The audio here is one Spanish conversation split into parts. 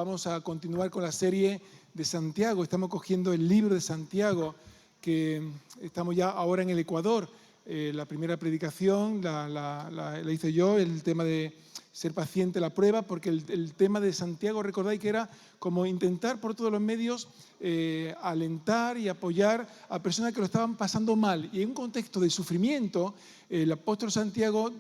vamos a continuar con la serie de Santiago. Estamos cogiendo el libro de Santiago, que estamos ya ahora en el Ecuador. La primera predicación la hice yo, el tema de ser paciente en la prueba, porque el tema de Santiago, recordáis que era como intentar por todos los medios alentar y apoyar a personas que lo estaban pasando mal. Y en un contexto de sufrimiento, el pastor Santiago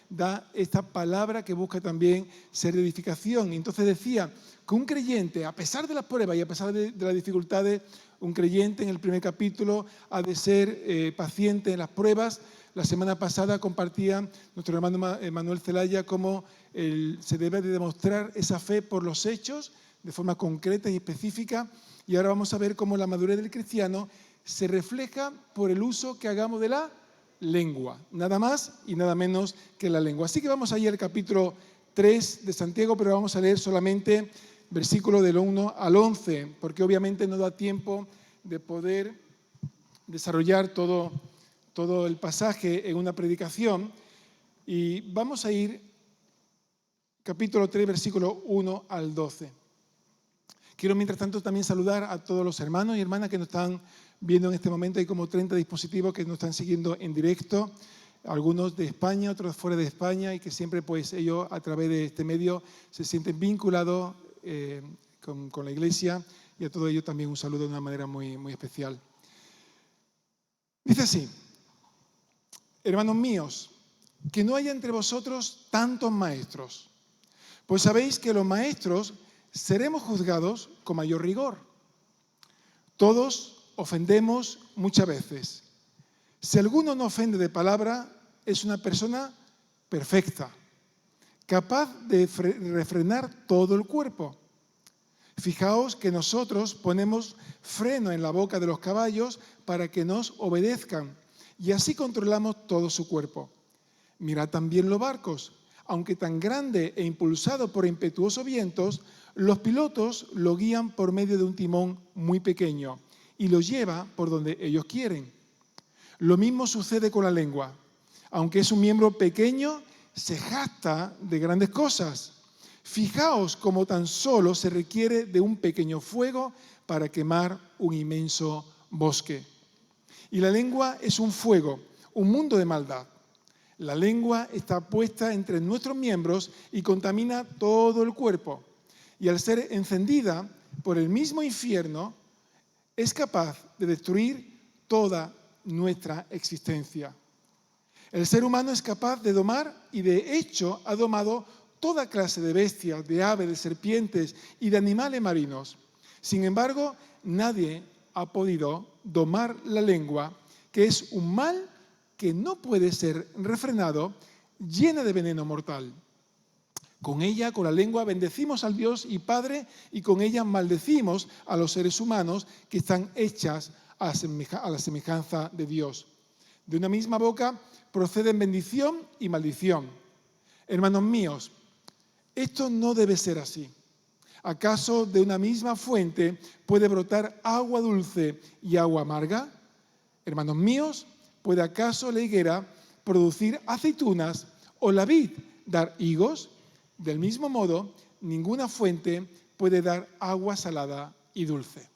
da esta palabra que busca también ser de edificación. Y entonces decía que un creyente, a pesar de las pruebas y a pesar de las dificultades, un creyente en el primer capítulo ha de ser paciente en las pruebas. La semana pasada compartía nuestro hermano Manuel Zelaya cómo se debe de demostrar esa fe por los hechos, de forma concreta y específica. Y ahora vamos a ver cómo la madurez del cristiano se refleja por el uso que hagamos de la lengua. Nada más y nada menos que la lengua. Así que vamos a ir al capítulo 3 de Santiago, pero vamos a leer solamente versículo del 1 al 11, porque obviamente no da tiempo de poder desarrollar todo el pasaje en una predicación. Y vamos a ir capítulo 3, versículo 1 al 12. Quiero, mientras tanto, también saludar a todos los hermanos y hermanas que nos están viendo en este momento. Hay como 30 dispositivos que nos están siguiendo en directo, algunos de España, otros fuera de España, y que siempre pues ellos a través de este medio se sienten vinculados con la iglesia, y a todos ellos también un saludo de una manera muy, muy especial. Dice así: hermanos míos, que no haya entre vosotros tantos maestros, pues sabéis que los maestros seremos juzgados con mayor rigor. Todos ofendemos muchas veces. Si alguno no ofende de palabra, es una persona perfecta, capaz de refrenar todo el cuerpo. Fijaos que nosotros ponemos freno en la boca de los caballos para que nos obedezcan, y así controlamos todo su cuerpo. Mirad también los barcos. Aunque tan grande e impulsado por impetuosos vientos, los pilotos lo guían por medio de un timón muy pequeño y lo lleva por donde ellos quieren. Lo mismo sucede con la lengua. Aunque es un miembro pequeño, se jacta de grandes cosas. Fijaos cómo tan solo se requiere de un pequeño fuego para quemar un inmenso bosque. Y la lengua es un fuego, un mundo de maldad. La lengua está puesta entre nuestros miembros y contamina todo el cuerpo. Y al ser encendida por el mismo infierno, es capaz de destruir toda nuestra existencia. El ser humano es capaz de domar, y de hecho ha domado toda clase de bestias, de aves, de serpientes y de animales marinos. Sin embargo, nadie ha podido domar la lengua, que es un mal que no puede ser refrenado, llena de veneno mortal. Con ella, con la lengua, bendecimos al Dios y Padre, y con ella maldecimos a los seres humanos que están hechas a la semejanza de Dios. De una misma boca proceden bendición y maldición. Hermanos míos, esto no debe ser así. ¿Acaso de una misma fuente puede brotar agua dulce y agua amarga? Hermanos míos, ¿puede acaso la higuera producir aceitunas o la vid dar higos? Del mismo modo, ninguna fuente puede dar agua salada y dulce.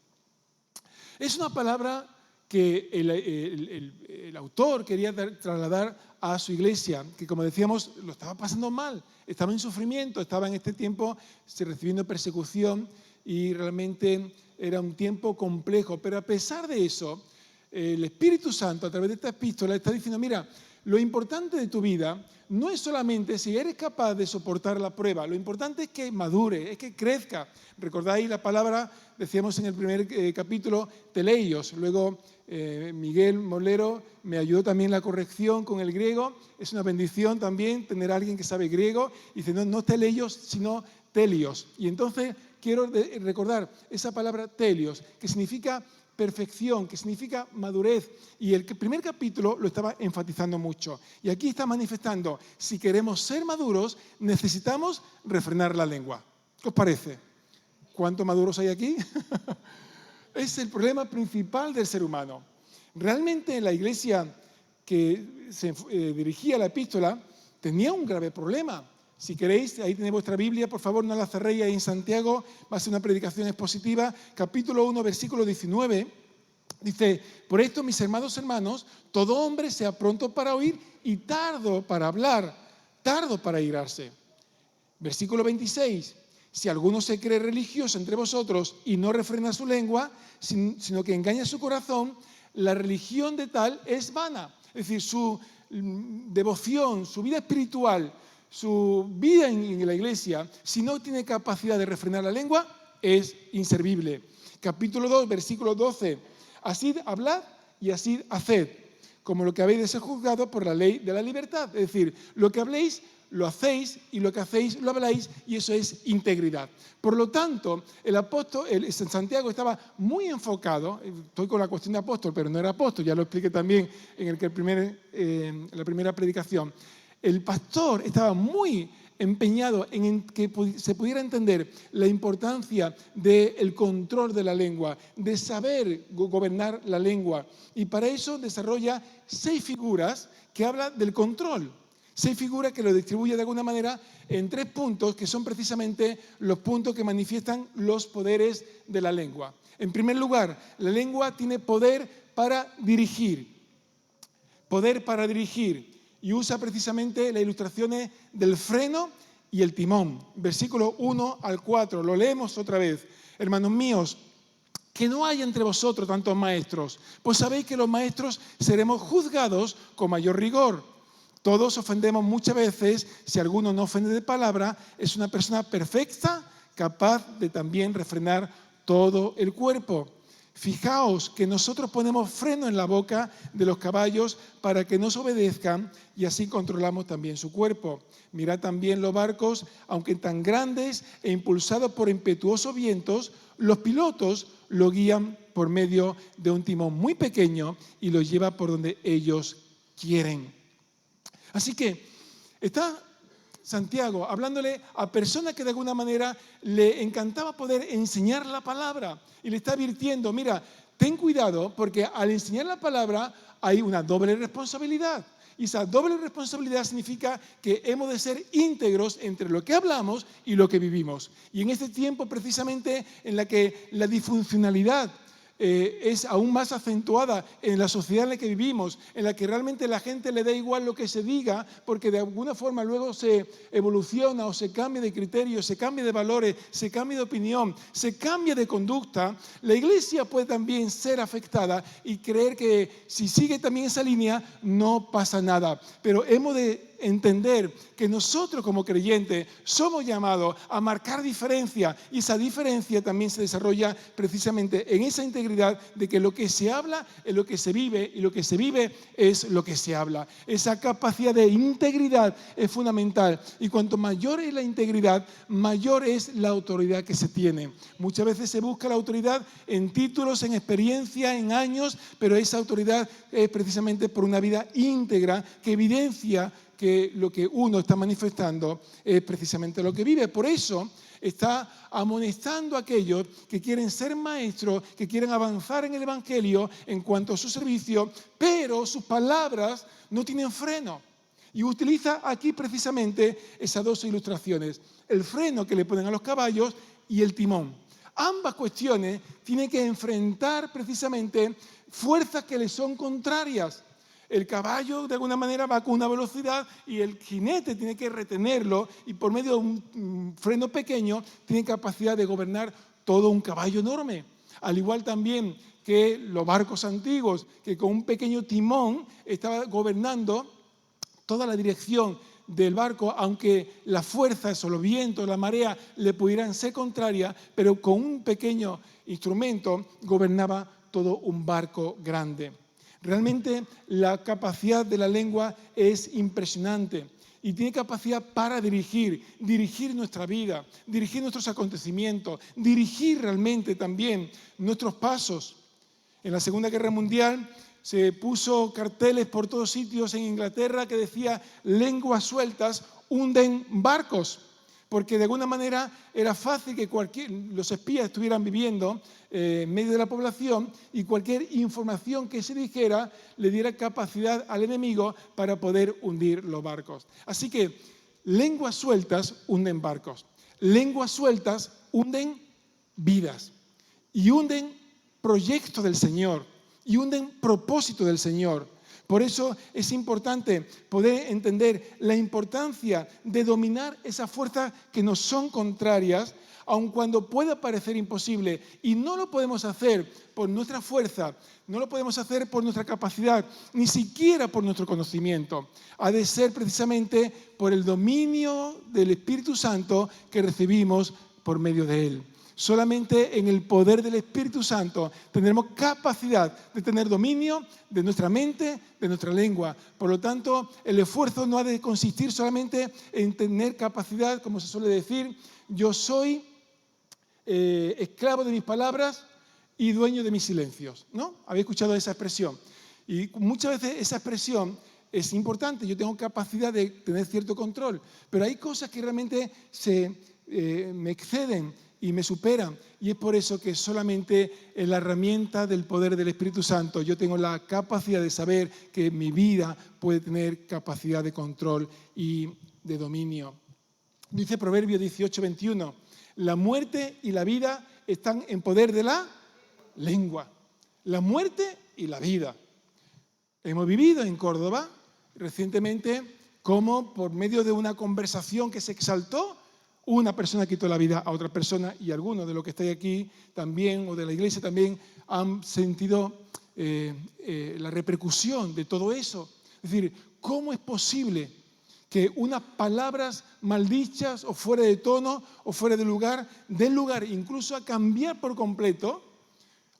Es una palabra que el autor quería trasladar a su iglesia, que, como decíamos, lo estaba pasando mal, estaba en sufrimiento, estaba en este tiempo recibiendo persecución, y realmente era un tiempo complejo. Pero a pesar de eso, el Espíritu Santo, a través de esta epístola, está diciendo: mira, lo importante de tu vida no es solamente si eres capaz de soportar la prueba, lo importante es que madure, es que crezca. Recordáis la palabra, decíamos en el primer capítulo, teleios. Luego Miguel Molero me ayudó también en la corrección con el griego. Es una bendición también tener a alguien que sabe griego. Y dice, no teleios, sino telios. Y entonces quiero recordar esa palabra telios, que significa perfección, que significa madurez. Y el primer capítulo lo estaba enfatizando mucho. Y aquí está manifestando: si queremos ser maduros, necesitamos refrenar la lengua. ¿Qué os parece? ¿Cuántos maduros hay aquí? Es el problema principal del ser humano. Realmente la iglesia que se dirigía a la epístola tenía un grave problema. Si queréis, ahí tenéis vuestra Biblia, por favor, no la cerréis ahí en Santiago, va a ser una predicación expositiva, capítulo 1, versículo 19, dice, por esto, mis hermanos, todo hombre sea pronto para oír y tardo para hablar, tardo para irarse. Versículo 26, si alguno se cree religioso entre vosotros y no refrena su lengua, sino que engaña su corazón, la religión de tal es vana. Es decir, su devoción, su vida espiritual, su vida en la iglesia, si no tiene capacidad de refrenar la lengua, es inservible. Capítulo 2, versículo 12. Así hablad y así haced, como lo que habéis de ser juzgados por la ley de la libertad. Es decir, lo que habléis, lo hacéis, y lo que hacéis, lo habláis, y eso es integridad. Por lo tanto, el apóstol, Santiago estaba muy enfocado, estoy con la cuestión de apóstol, pero no era apóstol, ya lo expliqué también en la primera predicación. El pastor estaba muy empeñado en que se pudiera entender la importancia del control de la lengua, de saber gobernar la lengua. Y para eso desarrolla 6 figuras que hablan del control. 6 figuras que lo distribuye de alguna manera en 3 puntos, que son precisamente los puntos que manifiestan los poderes de la lengua. En primer lugar, la lengua tiene poder para dirigir. Poder para dirigir. Y usa precisamente las ilustraciones del freno y el timón. Versículo 1 al 4, lo leemos otra vez. Hermanos míos, que no haya entre vosotros tantos maestros, pues sabéis que los maestros seremos juzgados con mayor rigor. Todos ofendemos muchas veces, si alguno no ofende de palabra, es una persona perfecta, capaz de también refrenar todo el cuerpo. Fijaos que nosotros ponemos freno en la boca de los caballos para que nos obedezcan y así controlamos también su cuerpo. Mirad también los barcos, aunque tan grandes e impulsados por impetuosos vientos, los pilotos lo guían por medio de un timón muy pequeño y lo lleva por donde ellos quieren. Así que está Santiago hablándole a personas que de alguna manera le encantaba poder enseñar la palabra y le está advirtiendo, mira, ten cuidado porque al enseñar la palabra hay una doble responsabilidad. Y esa doble responsabilidad significa que hemos de ser íntegros entre lo que hablamos y lo que vivimos. Y en este tiempo precisamente en la que la disfuncionalidad es aún más acentuada en la sociedad en la que vivimos, en la que realmente la gente le da igual lo que se diga, porque de alguna forma luego se evoluciona o se cambia de criterio, se cambia de valores, se cambia de opinión, se cambia de conducta. La iglesia puede también ser afectada y creer que si sigue también esa línea no pasa nada. Pero hemos de entender que nosotros como creyentes somos llamados a marcar diferencia y esa diferencia también se desarrolla precisamente en esa integridad de que lo que se habla es lo que se vive y lo que se vive es lo que se habla. Esa capacidad de integridad es fundamental y cuanto mayor es la integridad, mayor es la autoridad que se tiene. Muchas veces se busca la autoridad en títulos, en experiencia, en años, pero esa autoridad es precisamente por una vida íntegra que evidencia que lo que uno está manifestando es precisamente lo que vive. Por eso está amonestando a aquellos que quieren ser maestros, que quieren avanzar en el Evangelio en cuanto a su servicio, pero sus palabras no tienen freno. Y utiliza aquí precisamente esas 2 ilustraciones, el freno que le ponen a los caballos y el timón. Ambas cuestiones tienen que enfrentar precisamente fuerzas que le son contrarias. El caballo de alguna manera va con una velocidad y el jinete tiene que retenerlo y por medio de un freno pequeño tiene capacidad de gobernar todo un caballo enorme. Al igual también que los barcos antiguos, que con un pequeño timón estaba gobernando toda la dirección del barco, aunque las fuerzas o los vientos, la marea le pudieran ser contrarias, pero con un pequeño instrumento gobernaba todo un barco grande. Realmente la capacidad de la lengua es impresionante y tiene capacidad para dirigir nuestra vida, dirigir nuestros acontecimientos, dirigir realmente también nuestros pasos. En la Segunda Guerra Mundial se puso carteles por todos sitios en Inglaterra que decía lenguas sueltas hunden barcos. Porque de alguna manera era fácil que los espías estuvieran viviendo en medio de la población y cualquier información que se dijera le diera capacidad al enemigo para poder hundir los barcos. Así que Lenguas sueltas hunden barcos. Lenguas sueltas hunden vidas. Y hunden proyectos del Señor. Y hunden propósito del Señor. Por eso es importante poder entender la importancia de dominar esas fuerzas que nos son contrarias, aun cuando pueda parecer imposible. Y no lo podemos hacer por nuestra fuerza, no lo podemos hacer por nuestra capacidad, ni siquiera por nuestro conocimiento. Ha de ser precisamente por el dominio del Espíritu Santo que recibimos por medio de Él. Solamente en el poder del Espíritu Santo tendremos capacidad de tener dominio de nuestra mente, de nuestra lengua. Por lo tanto, el esfuerzo no ha de consistir solamente en tener capacidad, como se suele decir, yo soy esclavo de mis palabras y dueño de mis silencios, ¿no? ¿Habéis escuchado esa expresión? Y muchas veces esa expresión es importante, yo tengo capacidad de tener cierto control, pero hay cosas que realmente me exceden y me superan, y es por eso que solamente en la herramienta del poder del Espíritu Santo yo tengo la capacidad de saber que mi vida puede tener capacidad de control y de dominio. Dice Proverbios 18:21, la muerte y la vida están en poder de la lengua. La muerte y la vida. Hemos vivido en Córdoba recientemente cómo por medio de una conversación que se exaltó, una persona quitó la vida a otra persona, y algunos de los que estáis aquí también, o de la iglesia también, han sentido la repercusión de todo eso. Es decir, ¿cómo es posible que unas palabras maldichas o fuera de tono o fuera de lugar, den lugar incluso a cambiar por completo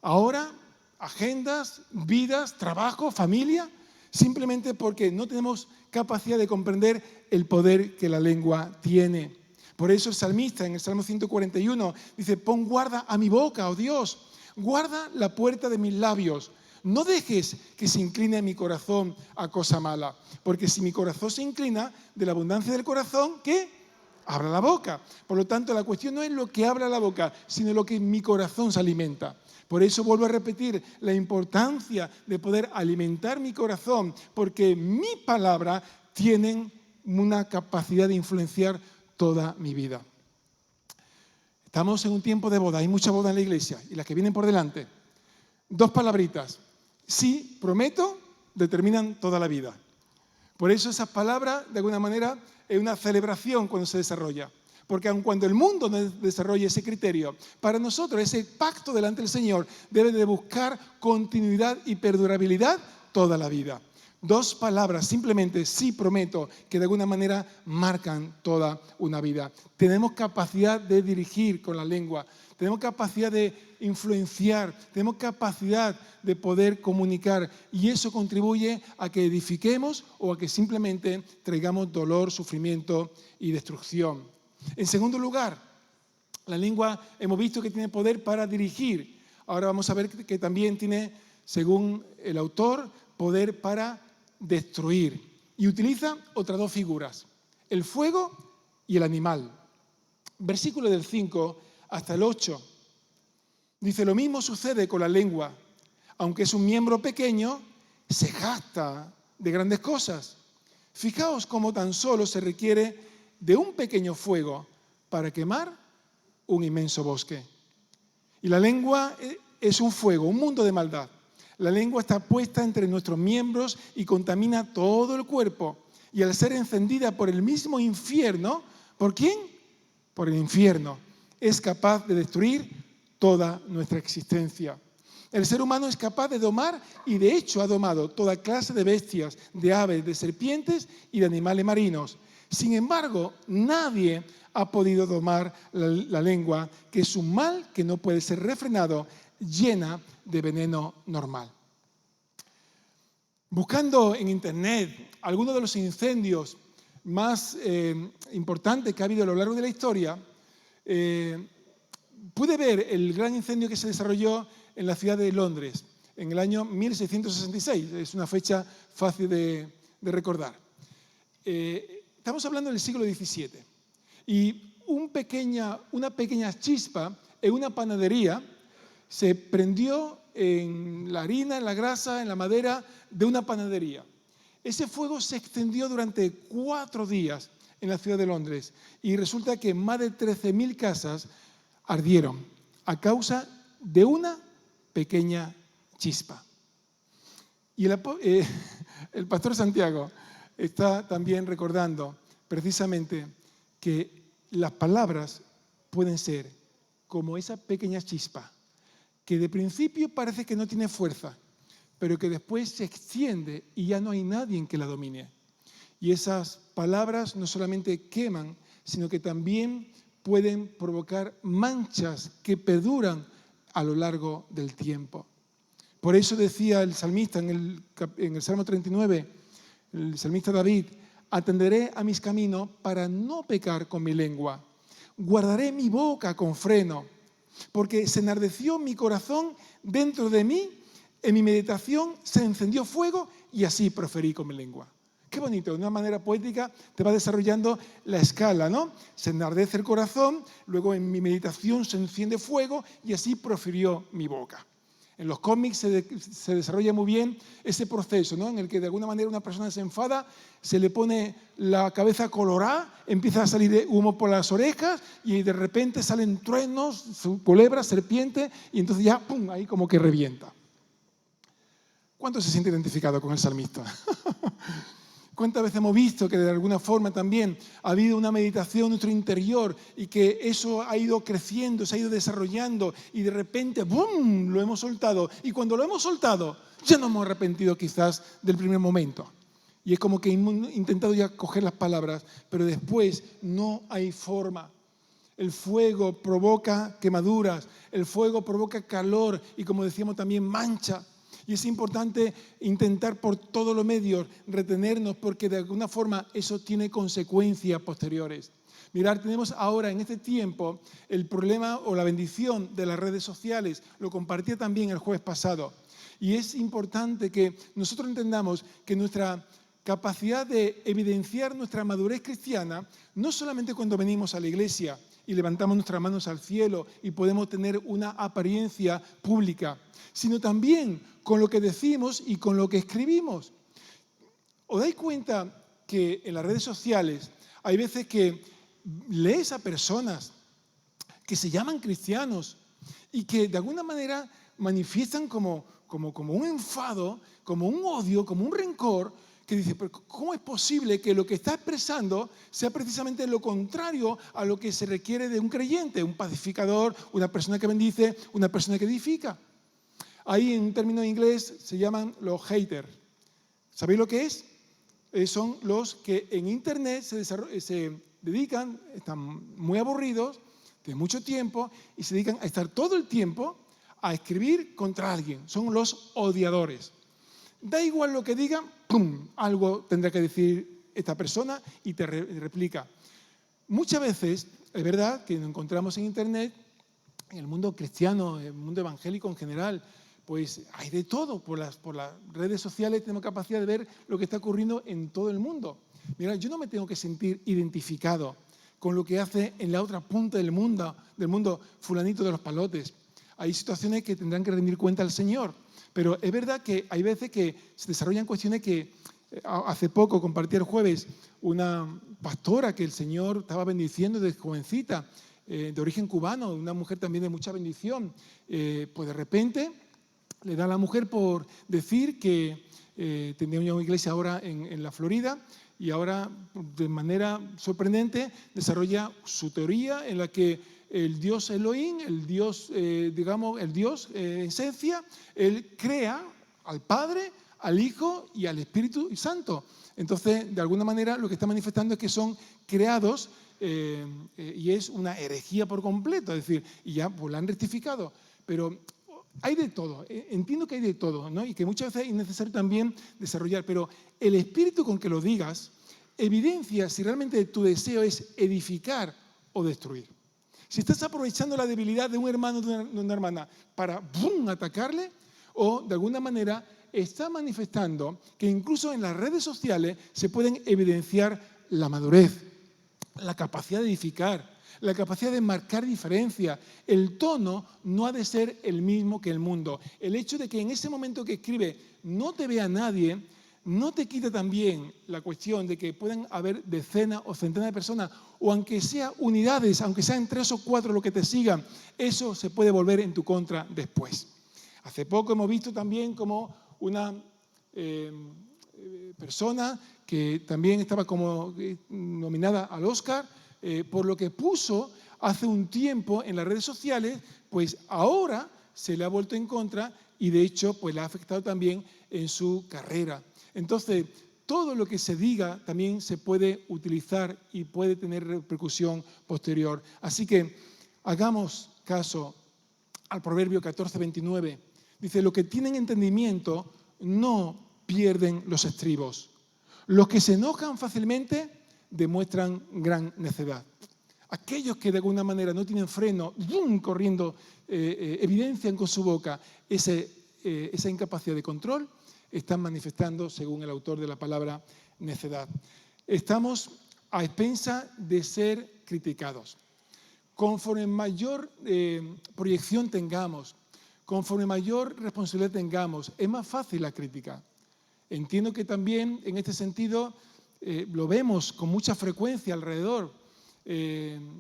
ahora agendas, vidas, trabajo, familia, simplemente porque no tenemos capacidad de comprender el poder que la lengua tiene? Por eso el salmista en el Salmo 141 dice, pon guarda a mi boca, oh Dios, guarda la puerta de mis labios. No dejes que se incline mi corazón a cosa mala, porque si mi corazón se inclina, de la abundancia del corazón, ¿qué? Habla la boca. Por lo tanto, la cuestión no es lo que habla la boca, sino lo que mi corazón se alimenta. Por eso vuelvo a repetir la importancia de poder alimentar mi corazón, porque mi palabra tienen una capacidad de influenciar toda mi vida. Estamos en un tiempo de boda, hay mucha boda en la iglesia y las que vienen por delante. Dos palabritas, sí, prometo, determinan toda la vida. Por eso esas palabras, de alguna manera, es una celebración cuando se desarrolla. Porque aun cuando el mundo no desarrolle ese criterio, para nosotros ese pacto delante del Señor debe de buscar continuidad y perdurabilidad toda la vida. Dos palabras, simplemente sí prometo, que de alguna manera marcan toda una vida. Tenemos capacidad de dirigir con la lengua, tenemos capacidad de influenciar, tenemos capacidad de poder comunicar, y eso contribuye a que edifiquemos o a que simplemente traigamos dolor, sufrimiento y destrucción. En segundo lugar, la lengua hemos visto que tiene poder para dirigir. Ahora vamos a ver que también tiene, según el autor, poder para destruir. Y utiliza otras dos figuras, el fuego y el animal. Versículo del 5 hasta el 8. Dice, lo mismo sucede con la lengua. Aunque es un miembro pequeño, se jacta de grandes cosas. Fijaos cómo tan solo se requiere de un pequeño fuego para quemar un inmenso bosque. Y la lengua es un fuego, un mundo de maldad. La lengua está puesta entre nuestros miembros y contamina todo el cuerpo. Y al ser encendida por el mismo infierno, ¿por quién? Por el infierno. Es capaz de destruir toda nuestra existencia. El ser humano es capaz de domar, y de hecho ha domado toda clase de bestias, de aves, de serpientes y de animales marinos. Sin embargo, nadie ha podido domar la lengua, que es un mal que no puede ser refrenado, llena de veneno normal. Buscando en internet algunos de los incendios más importantes que ha habido a lo largo de la historia, pude ver el gran incendio que se desarrolló en la ciudad de Londres en el año 1666. Es una fecha fácil de recordar. Estamos hablando del siglo XVII. Y una pequeña chispa en una panadería se prendió en la harina, en la grasa, en la madera de una panadería. Ese fuego se extendió durante 4 días en la ciudad de Londres y resulta que más de 13.000 casas ardieron a causa de una pequeña chispa. Y el pastor Santiago está también recordando precisamente que las palabras pueden ser como esa pequeña chispa que de principio parece que no tiene fuerza, pero que después se extiende y ya no hay nadie que la domine. Y esas palabras no solamente queman, sino que también pueden provocar manchas que perduran a lo largo del tiempo. Por eso decía el salmista en el Salmo 39, el salmista David: atenderé a mis caminos para no pecar con mi lengua. Guardaré mi boca con freno, porque se enardeció mi corazón dentro de mí, en mi meditación se encendió fuego y así proferí con mi lengua. Qué bonito, de una manera poética te va desarrollando la escala, ¿no? Se enardece el corazón, luego en mi meditación se enciende fuego y así profirió mi boca. En los cómics se desarrolla muy bien ese proceso, ¿no? En el que de alguna manera una persona se enfada, se le pone la cabeza colorada, empieza a salir humo por las orejas y de repente salen truenos, culebras, serpientes y entonces ya, ¡pum!, ahí como que revienta. ¿Cuánto se siente identificado con el salmista? ¿Cuántas veces hemos visto que de alguna forma también ha habido una meditación en nuestro interior y que eso ha ido creciendo, se ha ido desarrollando y de repente, ¡bum!, lo hemos soltado. Y cuando lo hemos soltado, ya nos hemos arrepentido quizás del primer momento. Y es como que hemos intentado ya coger las palabras, pero después no hay forma. El fuego provoca quemaduras, el fuego provoca calor y, como decíamos, también mancha. Y es importante intentar por todos los medios retenernos porque de alguna forma eso tiene consecuencias posteriores. Mirad, tenemos ahora en este tiempo el problema o la bendición de las redes sociales. Lo compartía también el jueves pasado. Y es importante que nosotros entendamos que nuestra capacidad de evidenciar nuestra madurez cristiana, no solamente cuando venimos a la iglesia y levantamos nuestras manos al cielo y podemos tener una apariencia pública, sino también con lo que decimos y con lo que escribimos. ¿Os dais cuenta que en las redes sociales hay veces que lees a personas que se llaman cristianos y que de alguna manera manifiestan como un enfado, como un odio, como un rencor, que dice, pero ¿cómo es posible que lo que está expresando sea precisamente lo contrario a lo que se requiere de un creyente, un pacificador, una persona que bendice, una persona que edifica? Ahí en un término inglés se llaman los haters. ¿Sabéis lo que es? Son los que en internet se dedican, están muy aburridos, de mucho tiempo, y se dedican a estar todo el tiempo a escribir contra alguien. Son los odiadores. Da igual lo que digan, ¡pum!, algo tendrá que decir esta persona y te replica. Muchas veces, es verdad que nos encontramos en internet, en el mundo cristiano, en el mundo evangélico en general, pues hay de todo. Por las redes sociales tenemos capacidad de ver lo que está ocurriendo en todo el mundo. Mira, yo no me tengo que sentir identificado con lo que hace en la otra punta del mundo fulanito de los palotes. Hay situaciones que tendrán que rendir cuenta al Señor. Pero es verdad que hay veces que se desarrollan cuestiones que hace poco compartí el jueves una pastora que el Señor estaba bendiciendo desde jovencita, de origen cubano, una mujer también de mucha bendición. Pues de repente le da a la mujer por decir que tenía una iglesia ahora en la Florida y ahora de manera sorprendente desarrolla su teoría en la que el Dios Elohim, el Dios, el Dios esencia, Él crea al Padre, al Hijo y al Espíritu Santo. Entonces, de alguna manera, lo que está manifestando es que son creados y es una herejía por completo. Es decir, y ya pues, la han rectificado. Pero hay de todo. Entiendo que hay de todo, ¿no? Y que muchas veces es necesario también desarrollar. Pero el espíritu con que lo digas evidencia si realmente tu deseo es edificar o destruir. Si estás aprovechando la debilidad de un hermano o de una hermana para ¡bum!, atacarle, o de alguna manera está manifestando que incluso en las redes sociales se pueden evidenciar la madurez, la capacidad de edificar, la capacidad de marcar diferencia. El tono no ha de ser el mismo que el mundo. El hecho de que en ese momento que escribe no te vea nadie no te quita también la cuestión de que puedan haber decenas o centenas de personas, o aunque sea unidades, aunque sean 3 o 4 lo que te sigan, eso se puede volver en tu contra después. Hace poco hemos visto también como una persona que también estaba como nominada al Oscar por lo que puso hace un tiempo en las redes sociales, pues ahora se le ha vuelto en contra y de hecho pues le ha afectado también en su carrera. Entonces, todo lo que se diga también se puede utilizar y puede tener repercusión posterior. Así que hagamos caso al Proverbio 14:29. Dice, los que tienen entendimiento no pierden los estribos. Los que se enojan fácilmente demuestran gran necedad. Aquellos que de alguna manera no tienen freno, corriendo, evidencian con su boca esa incapacidad de control, están manifestando, según el autor de la palabra, necedad. Estamos a expensa de ser criticados. Conforme mayor proyección tengamos, conforme mayor responsabilidad tengamos, es más fácil la crítica. Entiendo que también en este sentido lo vemos con mucha frecuencia alrededor.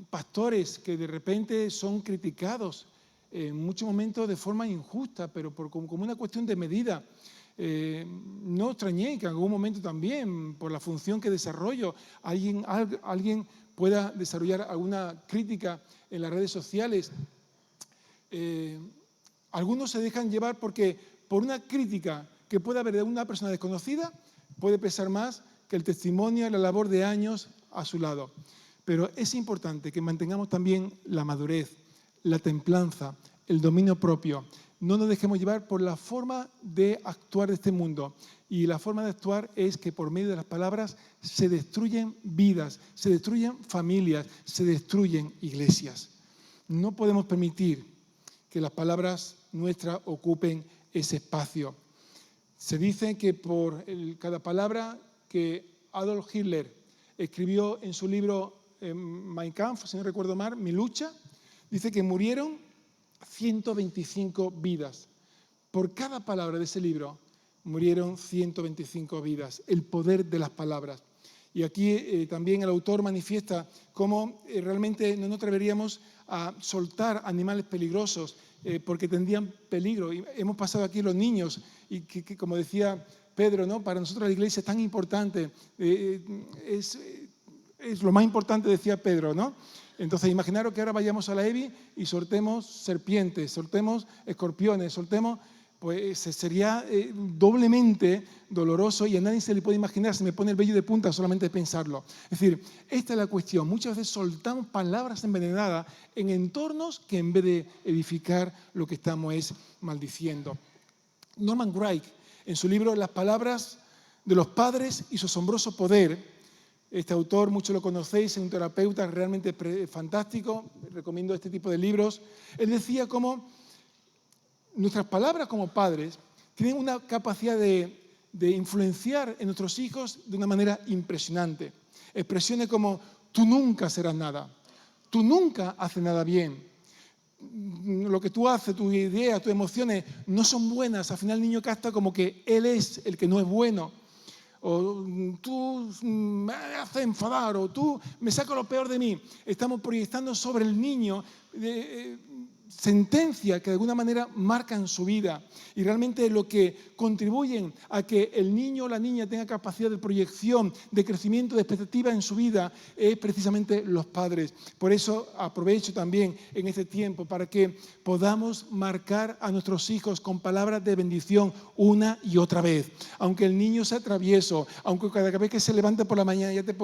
Pastores que de repente son criticados en muchos momentos de forma injusta, pero como una cuestión de medida. No extrañé que en algún momento también, por la función que desarrollo, alguien pueda desarrollar alguna crítica en las redes sociales. Algunos se dejan llevar porque por una crítica que pueda haber de una persona desconocida puede pesar más que el testimonio y la labor de años a su lado. Pero es importante que mantengamos también la madurez, la templanza, el dominio propio. No nos dejemos llevar por la forma de actuar de este mundo. Y la forma de actuar es que por medio de las palabras se destruyen vidas, se destruyen familias, se destruyen iglesias. No podemos permitir que las palabras nuestras ocupen ese espacio. Se dice que por cada palabra que Adolf Hitler escribió en su libro Mein Kampf, si no recuerdo mal, Mi lucha, dice que murieron 125 vidas. Por cada palabra de ese libro murieron 125 vidas. El poder de las palabras. Y aquí también el autor manifiesta cómo realmente no nos atreveríamos a soltar animales peligrosos porque tendrían peligro. Y hemos pasado aquí los niños y que como decía Pedro, ¿no? Para nosotros la iglesia es tan importante, es lo más importante, decía Pedro, ¿no? Entonces, imaginaros que ahora vayamos a la EBI y soltemos serpientes, soltemos escorpiones, soltemos, pues sería doblemente doloroso y a nadie se le puede imaginar, se me pone el vello de punta solamente de pensarlo. Es decir, esta es la cuestión. Muchas veces soltamos palabras envenenadas en entornos que en vez de edificar lo que estamos es maldiciendo. Norman Wright, en su libro Las palabras de los padres y su asombroso poder, este autor, muchos lo conocéis, es un terapeuta realmente fantástico, recomiendo este tipo de libros. Él decía cómo nuestras palabras como padres tienen una capacidad de influenciar en nuestros hijos de una manera impresionante. Expresiones como, tú nunca serás nada, tú nunca haces nada bien, lo que tú haces, tus ideas, tus emociones no son buenas. Al final el niño capta como que él es el que no es bueno. O tú me haces enfadar, o tú me sacas lo peor de mí. Estamos proyectando sobre el niño sentencias que de alguna manera marcan su vida y realmente lo que contribuyen a que el niño o la niña tenga capacidad de proyección, de crecimiento, de expectativa en su vida es precisamente los padres. Por eso aprovecho también en este tiempo para que podamos marcar a nuestros hijos con palabras de bendición una y otra vez. Aunque el niño sea travieso, aunque cada vez que se levante por la mañana ya te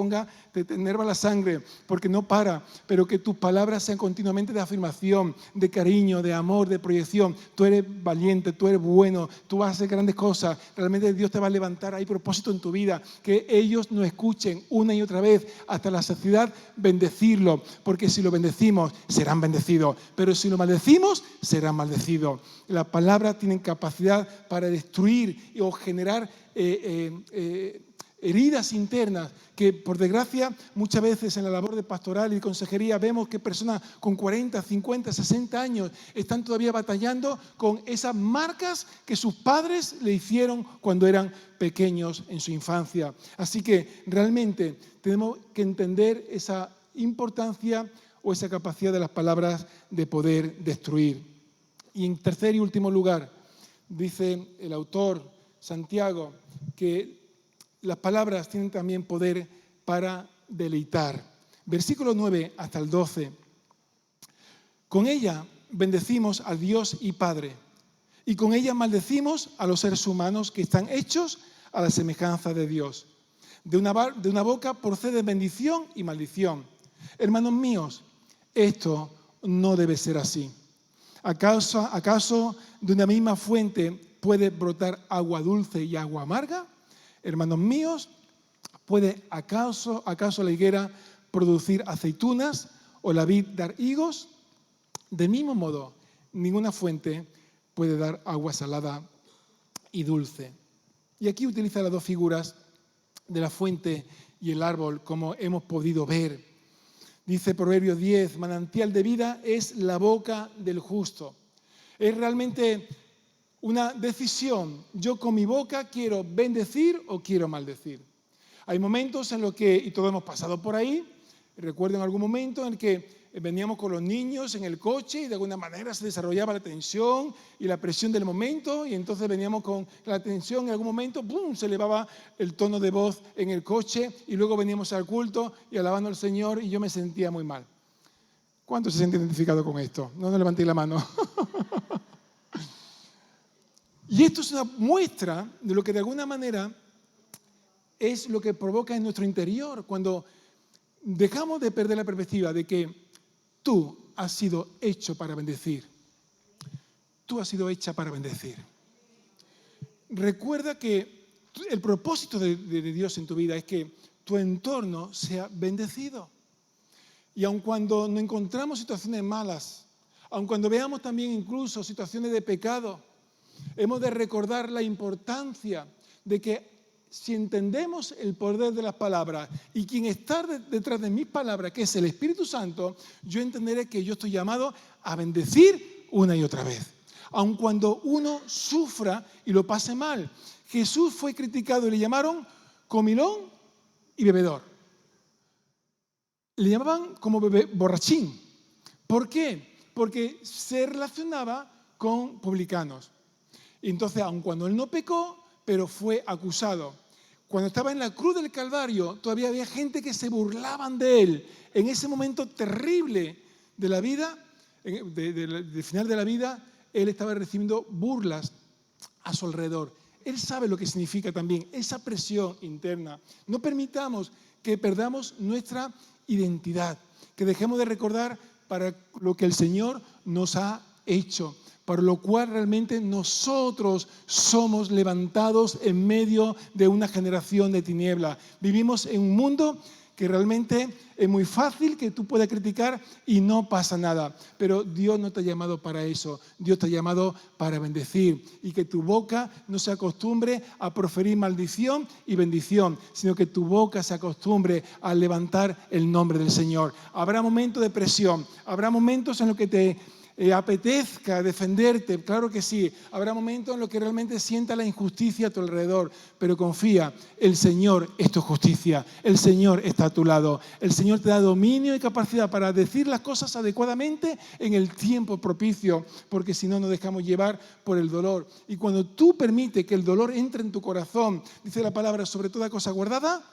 enerva la sangre porque no para, pero que tus palabras sean continuamente de afirmación, de cariño, de amor, de proyección. Tú eres valiente, tú eres bueno, tú vas a hacer grandes cosas. Realmente Dios te va a levantar. Hay propósito en tu vida. Que ellos nos escuchen una y otra vez hasta la saciedad, bendecirlo. Porque si lo bendecimos, serán bendecidos. Pero si lo maldecimos, serán maldecidos. Las palabras tienen capacidad para destruir o generar heridas internas, que por desgracia muchas veces en la labor de pastoral y consejería vemos que personas con 40, 50, 60 años están todavía batallando con esas marcas que sus padres le hicieron cuando eran pequeños en su infancia. Así que realmente tenemos que entender esa importancia o esa capacidad de las palabras de poder destruir. Y en tercer y último lugar, dice el autor Santiago que las palabras tienen también poder para deleitar. Versículo 9 hasta el 12. Con ella bendecimos al Dios y Padre, y con ella maldecimos a los seres humanos que están hechos a la semejanza de Dios. De una boca procede bendición y maldición. Hermanos míos, esto no debe ser así. ¿Acaso de una misma fuente puede brotar agua dulce y agua amarga? Hermanos míos, ¿puede acaso la higuera producir aceitunas o la vid dar higos? Del mismo modo, ninguna fuente puede dar agua salada y dulce. Y aquí utiliza las dos figuras de la fuente y el árbol, como hemos podido ver. Dice Proverbios 10, manantial de vida es la boca del justo. Es realmente una decisión. Yo con mi boca quiero bendecir o quiero maldecir. Hay momentos en los que, y todos hemos pasado por ahí, recuerdo en algún momento en el que veníamos con los niños en el coche y de alguna manera se desarrollaba la tensión y la presión del momento, y entonces veníamos con la tensión, en algún momento ¡pum!, se elevaba el tono de voz en el coche, y luego veníamos al culto y alabando al Señor y yo me sentía muy mal. ¿Cuántos se sienten identificados con esto? No levantéis la mano. Y esto es una muestra de lo que de alguna manera es lo que provoca en nuestro interior cuando dejamos de perder la perspectiva de que tú has sido hecho para bendecir. Tú has sido hecha para bendecir. Recuerda que el propósito de Dios en tu vida es que tu entorno sea bendecido. Y aun cuando nos encontramos situaciones malas, aun cuando veamos también incluso situaciones de pecado, hemos de recordar la importancia de que si entendemos el poder de las palabras y quien está detrás de mis palabras, que es el Espíritu Santo, yo entenderé que yo estoy llamado a bendecir una y otra vez. Aun cuando uno sufra y lo pase mal. Jesús fue criticado y le llamaron comilón y bebedor. Le llamaban como borrachín. ¿Por qué? Porque se relacionaba con publicanos. Entonces, aun cuando él no pecó, pero fue acusado. Cuando estaba en la cruz del Calvario, todavía había gente que se burlaban de él. En ese momento terrible de la vida, del final de la vida, él estaba recibiendo burlas a su alrededor. Él sabe lo que significa también esa presión interna. No permitamos que perdamos nuestra identidad, que dejemos de recordar para lo que el Señor nos ha hecho, por lo cual realmente nosotros somos levantados en medio de una generación de tinieblas. Vivimos en un mundo que realmente es muy fácil que tú puedas criticar y no pasa nada. Pero Dios no te ha llamado para eso. Dios te ha llamado para bendecir. Y que tu boca no se acostumbre a proferir maldición y bendición, sino que tu boca se acostumbre a levantar el nombre del Señor. Habrá momentos de presión, habrá momentos en los que te apetezca defenderte, claro que sí. Habrá momentos en los que realmente sienta la injusticia a tu alrededor, pero confía, el Señor es tu justicia, el Señor está a tu lado, el Señor te da dominio y capacidad para decir las cosas adecuadamente en el tiempo propicio, porque si no nos dejamos llevar por el dolor. Y cuando tú permites que el dolor entre en tu corazón, dice la palabra, sobre toda cosa guardada,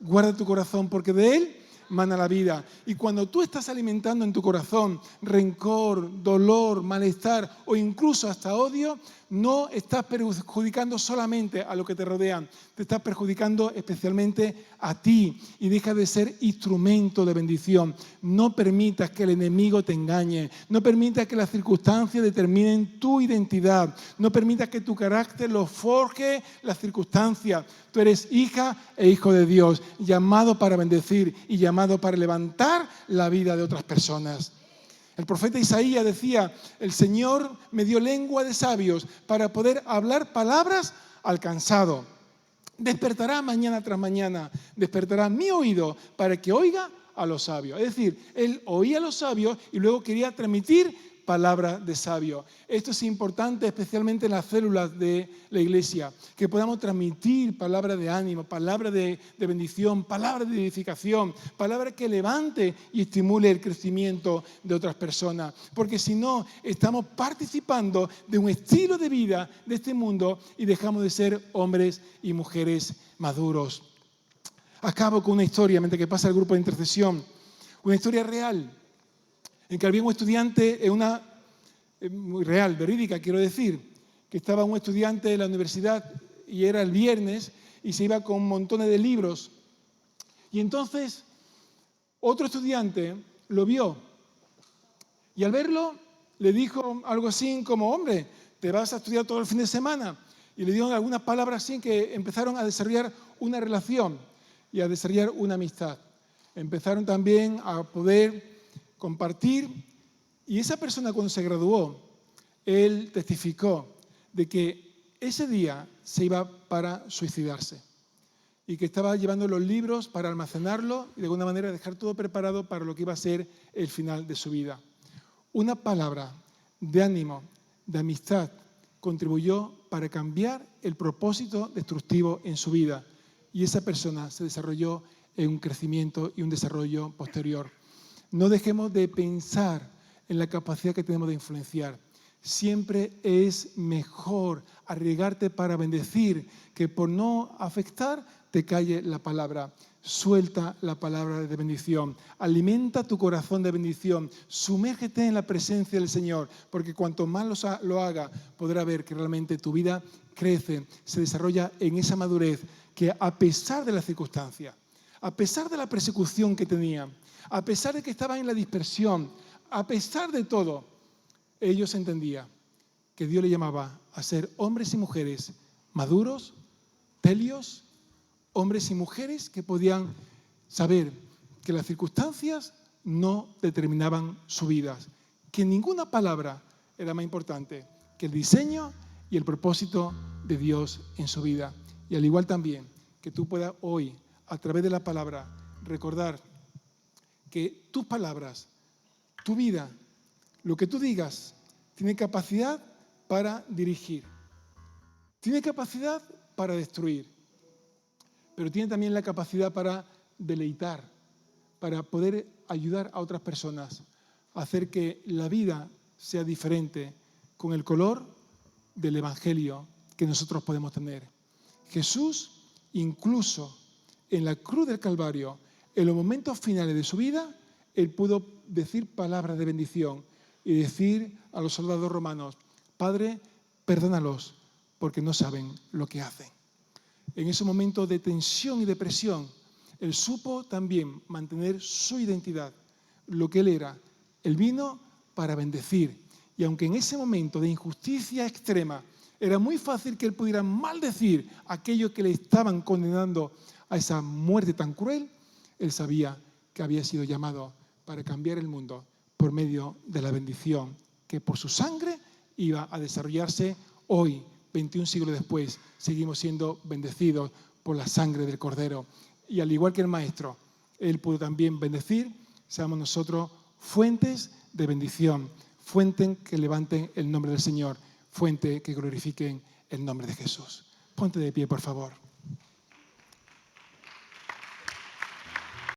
guarda tu corazón, porque de él mana la vida. Y cuando tú estás alimentando en tu corazón rencor, dolor, malestar o incluso hasta odio, no estás perjudicando solamente a los que te rodean, te estás perjudicando especialmente a ti y deja de ser instrumento de bendición. No permitas que el enemigo te engañe, no permitas que las circunstancias determinen tu identidad, no permitas que tu carácter lo forje las circunstancias. Tú eres hija e hijo de Dios, llamado para bendecir y llamado para levantar la vida de otras personas. El profeta Isaías decía, el Señor me dio lengua de sabios para poder hablar palabras al cansado. despertará mañana tras mañana, despertará mi oído para que oiga a los sabios. Es decir, él oía a los sabios y luego quería transmitir palabra de sabio. Esto es importante, especialmente en las células de la iglesia, que podamos transmitir palabra de ánimo, palabra de bendición, palabra de edificación, palabra que levante y estimule el crecimiento de otras personas. Porque si no, estamos participando de un estilo de vida de este mundo y dejamos de ser hombres y mujeres maduros. Acabo con una historia, mientras que pasa el grupo de intercesión, una historia real, en que había un estudiante, muy real, verídica, quiero decir, que estaba un estudiante de la universidad y era el viernes y se iba con montones de libros. Y entonces otro estudiante lo vio y al verlo le dijo algo así como: hombre, te vas a estudiar todo el fin de semana. Y le dio algunas palabras así que empezaron a desarrollar una relación y a desarrollar una amistad. Empezaron también a poder compartir, y esa persona cuando se graduó, él testificó de que ese día se iba para suicidarse y que estaba llevando los libros para almacenarlo y de alguna manera dejar todo preparado para lo que iba a ser el final de su vida. Una palabra de ánimo, de amistad, contribuyó para cambiar el propósito destructivo en su vida, y esa persona se desarrolló en un crecimiento y un desarrollo posterior. No dejemos de pensar en la capacidad que tenemos de influenciar. Siempre es mejor arriesgarte para bendecir que por no afectar te calle la palabra. Suelta la palabra de bendición. Alimenta tu corazón de bendición. Sumérgete en la presencia del Señor, porque cuanto más lo haga, podrá ver que realmente tu vida crece, se desarrolla en esa madurez que, a pesar de las circunstancias, a pesar de la persecución que tenía, a pesar de que estaban en la dispersión, a pesar de todo, ellos entendían que Dios le llamaba a ser hombres y mujeres maduros, telios, hombres y mujeres que podían saber que las circunstancias no determinaban su vida, que ninguna palabra era más importante que el diseño y el propósito de Dios en su vida. Y al igual también que tú puedas hoy, a través de la palabra, recordar que tus palabras, tu vida, lo que tú digas, tiene capacidad para dirigir, tiene capacidad para destruir, pero tiene también la capacidad para deleitar, para poder ayudar a otras personas, a hacer que la vida sea diferente con el color del Evangelio que nosotros podemos tener. Jesús, incluso en la cruz del Calvario, en los momentos finales de su vida, él pudo decir palabras de bendición y decir a los soldados romanos: Padre, perdónalos porque no saben lo que hacen. En ese momento de tensión y de presión, él supo también mantener su identidad, lo que él era. Él vino para bendecir. Y aunque en ese momento de injusticia extrema era muy fácil que él pudiera maldecir a aquellos que le estaban condenando a esa muerte tan cruel, él sabía que había sido llamado para cambiar el mundo por medio de la bendición que por su sangre iba a desarrollarse. Hoy, 21 siglos después, seguimos siendo bendecidos por la sangre del Cordero. Y al igual que el Maestro, él pudo también bendecir. Seamos nosotros fuentes de bendición, fuentes que levanten el nombre del Señor, fuentes que glorifiquen el nombre de Jesús. Ponte de pie, por favor.